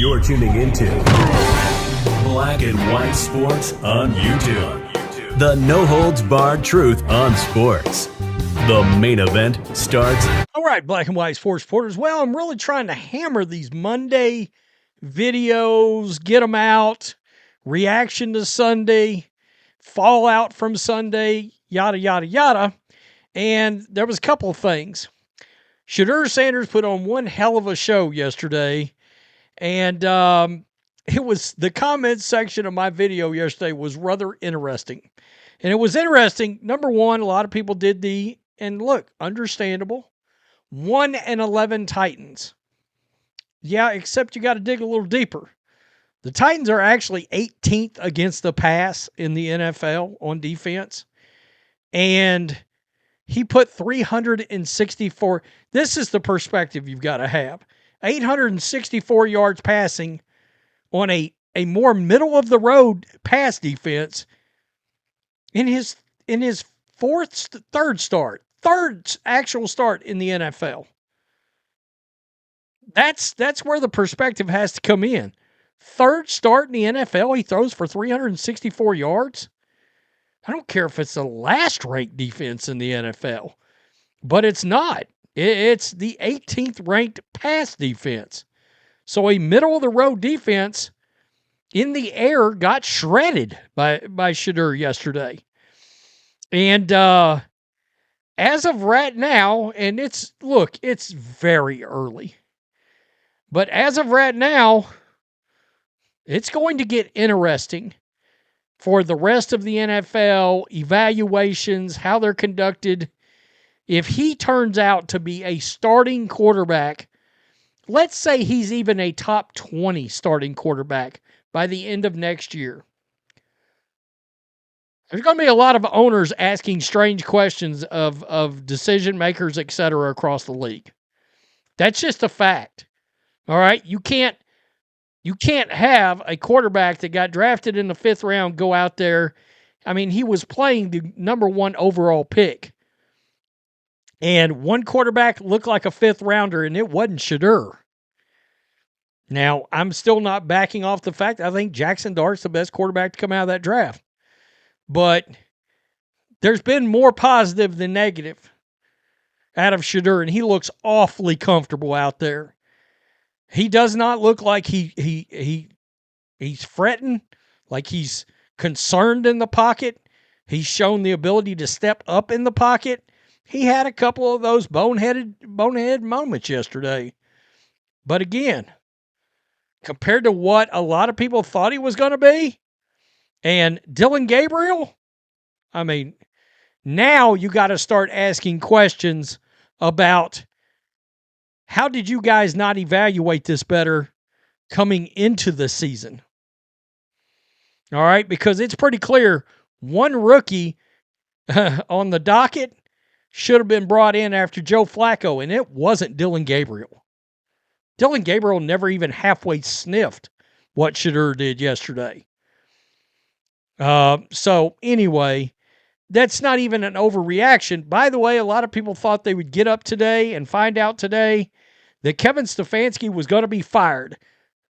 You're tuning into Black and White Sports on YouTube. The no-holds-barred truth on sports. The main event starts. All right, Black and White Sports supporters. Well, I'm really trying to hammer these Monday videos, get them out, reaction to Sunday, fallout from Sunday, yada, yada, yada. And there was a couple of things. Shedeur Sanders put on one hell of a show yesterday. And it was the comments section of my video yesterday was rather interesting. And it was interesting. Number one, a lot of people did and look, understandable, 1-11 Titans. Yeah, except you got to dig a little deeper. The Titans are actually 18th against the pass in the NFL on defense. And he put 364. This is the perspective you've got to have. 864 yards passing on a more middle-of-the-road pass defense in his third actual start in the NFL. That's where the perspective has to come in. Third start in the NFL, he throws for 364 yards. I don't care if it's the last-ranked defense in the NFL, but it's not. It's the 18th ranked pass defense. So a middle-of-the-road defense in the air got shredded by Shedeur yesterday. And as of right now, and it's very early. But as of right now, it's going to get interesting for the rest of the NFL, evaluations, how they're conducted. If he turns out to be a starting quarterback, let's say he's even a top 20 starting quarterback by the end of next year, there's going to be a lot of owners asking strange questions of decision makers, et cetera, across the league. That's just a fact. All right? You can't have a quarterback that got drafted in the 5th round go out there. I mean, he was playing the number 1 overall pick. And one quarterback looked like a 5th rounder, and it wasn't Shedeur. Now, I'm still not backing off the fact I think Jackson Dart's the best quarterback to come out of that draft. But there's been more positive than negative out of Shedeur, and he looks awfully comfortable out there. He does not look like he's fretting, like he's concerned in the pocket. He's shown the ability to step up in the pocket. He had a couple of those bonehead moments yesterday. But again, compared to what a lot of people thought he was going to be, and Dillon Gabriel, I mean, now you got to start asking questions about how did you guys not evaluate this better coming into the season? All right, because it's pretty clear one rookie on the docket should have been brought in after Joe Flacco, and it wasn't Dillon Gabriel. Dillon Gabriel never even halfway sniffed what Shedeur did yesterday. So anyway, that's not even an overreaction. By the way, a lot of people thought they would get up today and find out today that Kevin Stefanski was going to be fired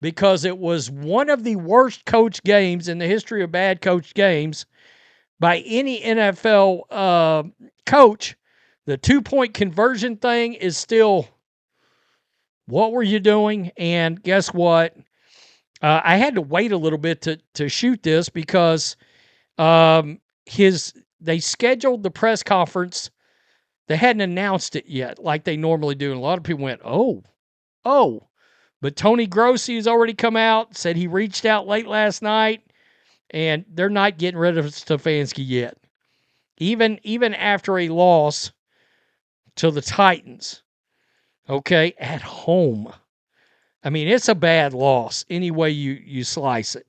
because it was one of the worst coached games in the history of bad coached games by any NFL coach. The 2-point conversion thing is still, what were you doing? And guess what? I had to wait a little bit to shoot this because they scheduled the press conference. They hadn't announced it yet like they normally do. And a lot of people went, oh. But Tony Grossi has already come out, said he reached out late last night, and they're not getting rid of Stefanski yet. Even after a loss to the Titans, okay, at home. I mean, it's a bad loss any way you slice it.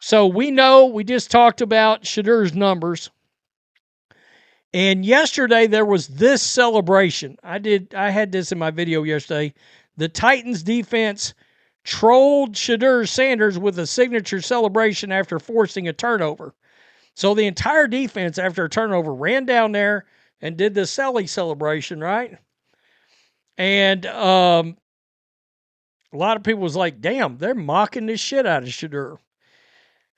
So we know, we just talked about Shedeur's numbers. And yesterday there was this celebration. I had this in my video yesterday. The Titans defense trolled Shedeur Sanders with a signature celebration after forcing a turnover. So the entire defense, after a turnover, ran down there and did the Selly celebration, right? And A lot of people was like, damn, they're mocking the shit out of Shedeur.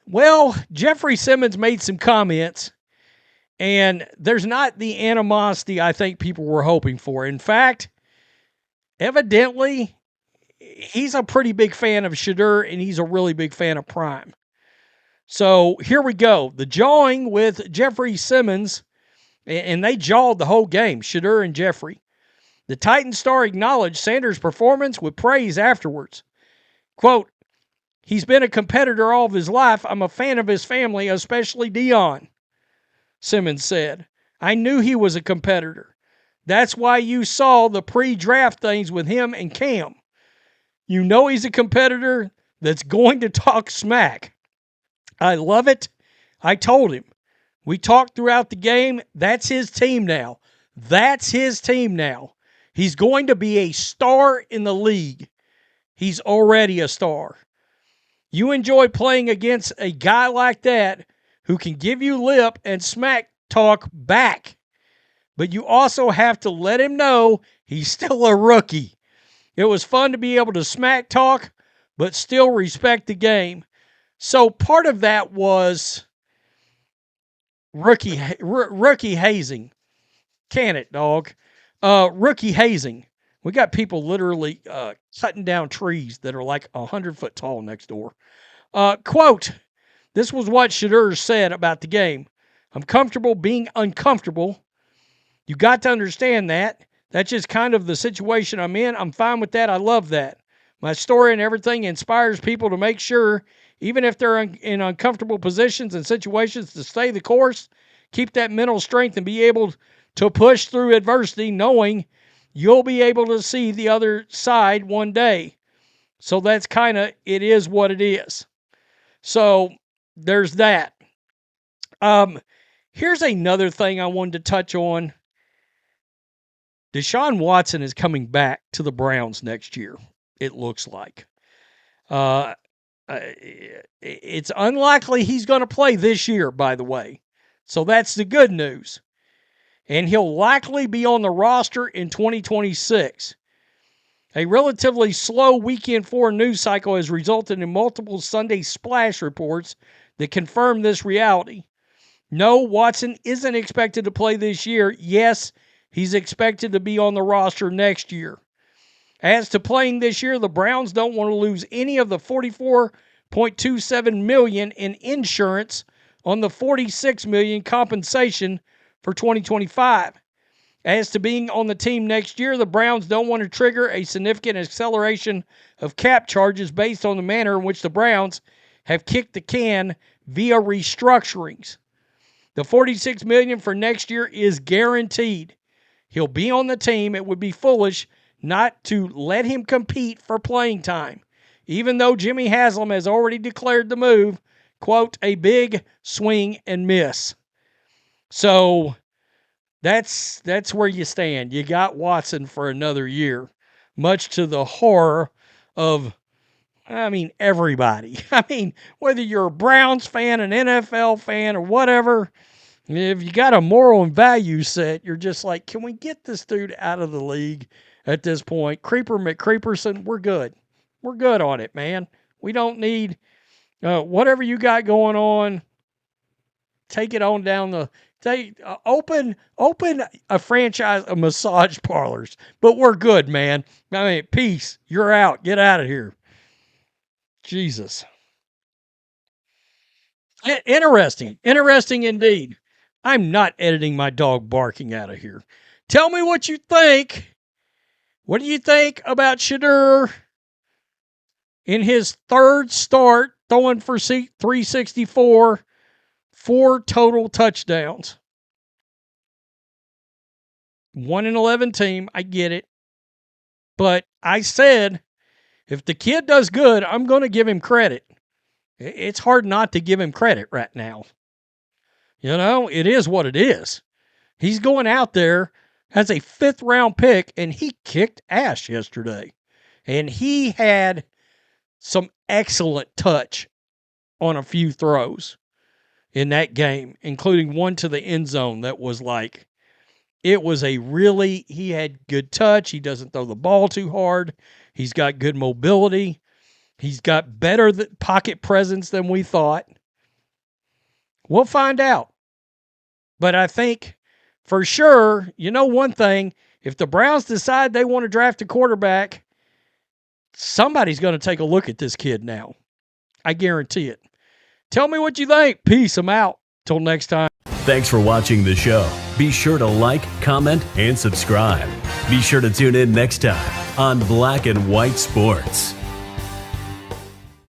Well, Jeffery Simmons made some comments, and there's not the animosity I think people were hoping for. In fact, evidently, he's a pretty big fan of Shedeur, and he's a really big fan of Prime. So here we go. The jawing with Jeffery Simmons, and they jawed the whole game, Shedeur and Jeffery. The Titans star acknowledged Sanders' performance with praise afterwards. Quote, he's been a competitor all of his life. I'm a fan of his family, especially Dion, Simmons said. I knew he was a competitor. That's why you saw the pre-draft things with him and Cam. You know he's a competitor that's going to talk smack. I love it. I told him. We talked throughout the game. That's his team now. That's his team now. He's going to be a star in the league. He's already a star. You enjoy playing against a guy like that who can give you lip and smack talk back. But you also have to let him know he's still a rookie. It was fun to be able to smack talk, but still respect the game. So part of that was rookie hazing. Can it, dog? Rookie hazing. We got people literally cutting down trees that are like 100 foot tall next door. Quote, this was what Shedeur said about the game. I'm comfortable being uncomfortable. You got to understand that. That's just kind of the situation I'm in. I'm fine with that. I love that. My story and everything inspires people to make sure, even if they're in uncomfortable positions and situations, to stay the course, keep that mental strength, and be able to push through adversity, knowing you'll be able to see the other side one day. So that's kind of, it is what it is. So there's that. Here's another thing I wanted to touch on. Deshaun Watson is coming back to the Browns next year, it looks like. It's unlikely he's going to play this year, by the way. So that's the good news. And he'll likely be on the roster in 2026. A relatively slow weekend 4 news cycle has resulted in multiple Sunday splash reports that confirm this reality. No, Watson isn't expected to play this year. Yes, he's expected to be on the roster next year. As to playing this year, the Browns don't want to lose any of the $44.27 million in insurance on the $46 million compensation for 2025. As to being on the team next year, the Browns don't want to trigger a significant acceleration of cap charges based on the manner in which the Browns have kicked the can via restructurings. The $46 million for next year is guaranteed. He'll be on the team. It would be foolish not to let him compete for playing time, even though Jimmy Haslam has already declared the move, quote, a big swing and miss. So that's where you stand. You got Watson for another year, much to the horror of, everybody. Whether you're a Browns fan, an NFL fan, or whatever, if you got a moral and value set, you're just like, can we get this dude out of the league at this point? Creeper McCreeperson, we're good. We're good on it, man. We don't need whatever you got going on. Take it on down the open a franchise of massage parlors. But we're good, man. Peace. You're out. Get out of here. Jesus. Interesting indeed. I'm not editing my dog barking out of here. Tell me what you think. What do you think about Shedeur in his third start, throwing for 364, 4 total touchdowns? 1-11 team, I get it. But I said, if the kid does good, I'm going to give him credit. It's hard not to give him credit right now. It is what it is. He's going out there as a 5th round pick, and he kicked ass yesterday. And he had some excellent touch on a few throws in that game, including one to the end zone that was like, he had good touch. He doesn't throw the ball too hard. He's got good mobility. He's got better pocket presence than we thought. We'll find out. But I think for sure, one thing, if the Browns decide they want to draft a quarterback, somebody's going to take a look at this kid now. I guarantee it. Tell me what you think. Peace. I'm out. Till next time. Thanks for watching the show. Be sure to like, comment, and subscribe. Be sure to tune in next time on Black and White Sports.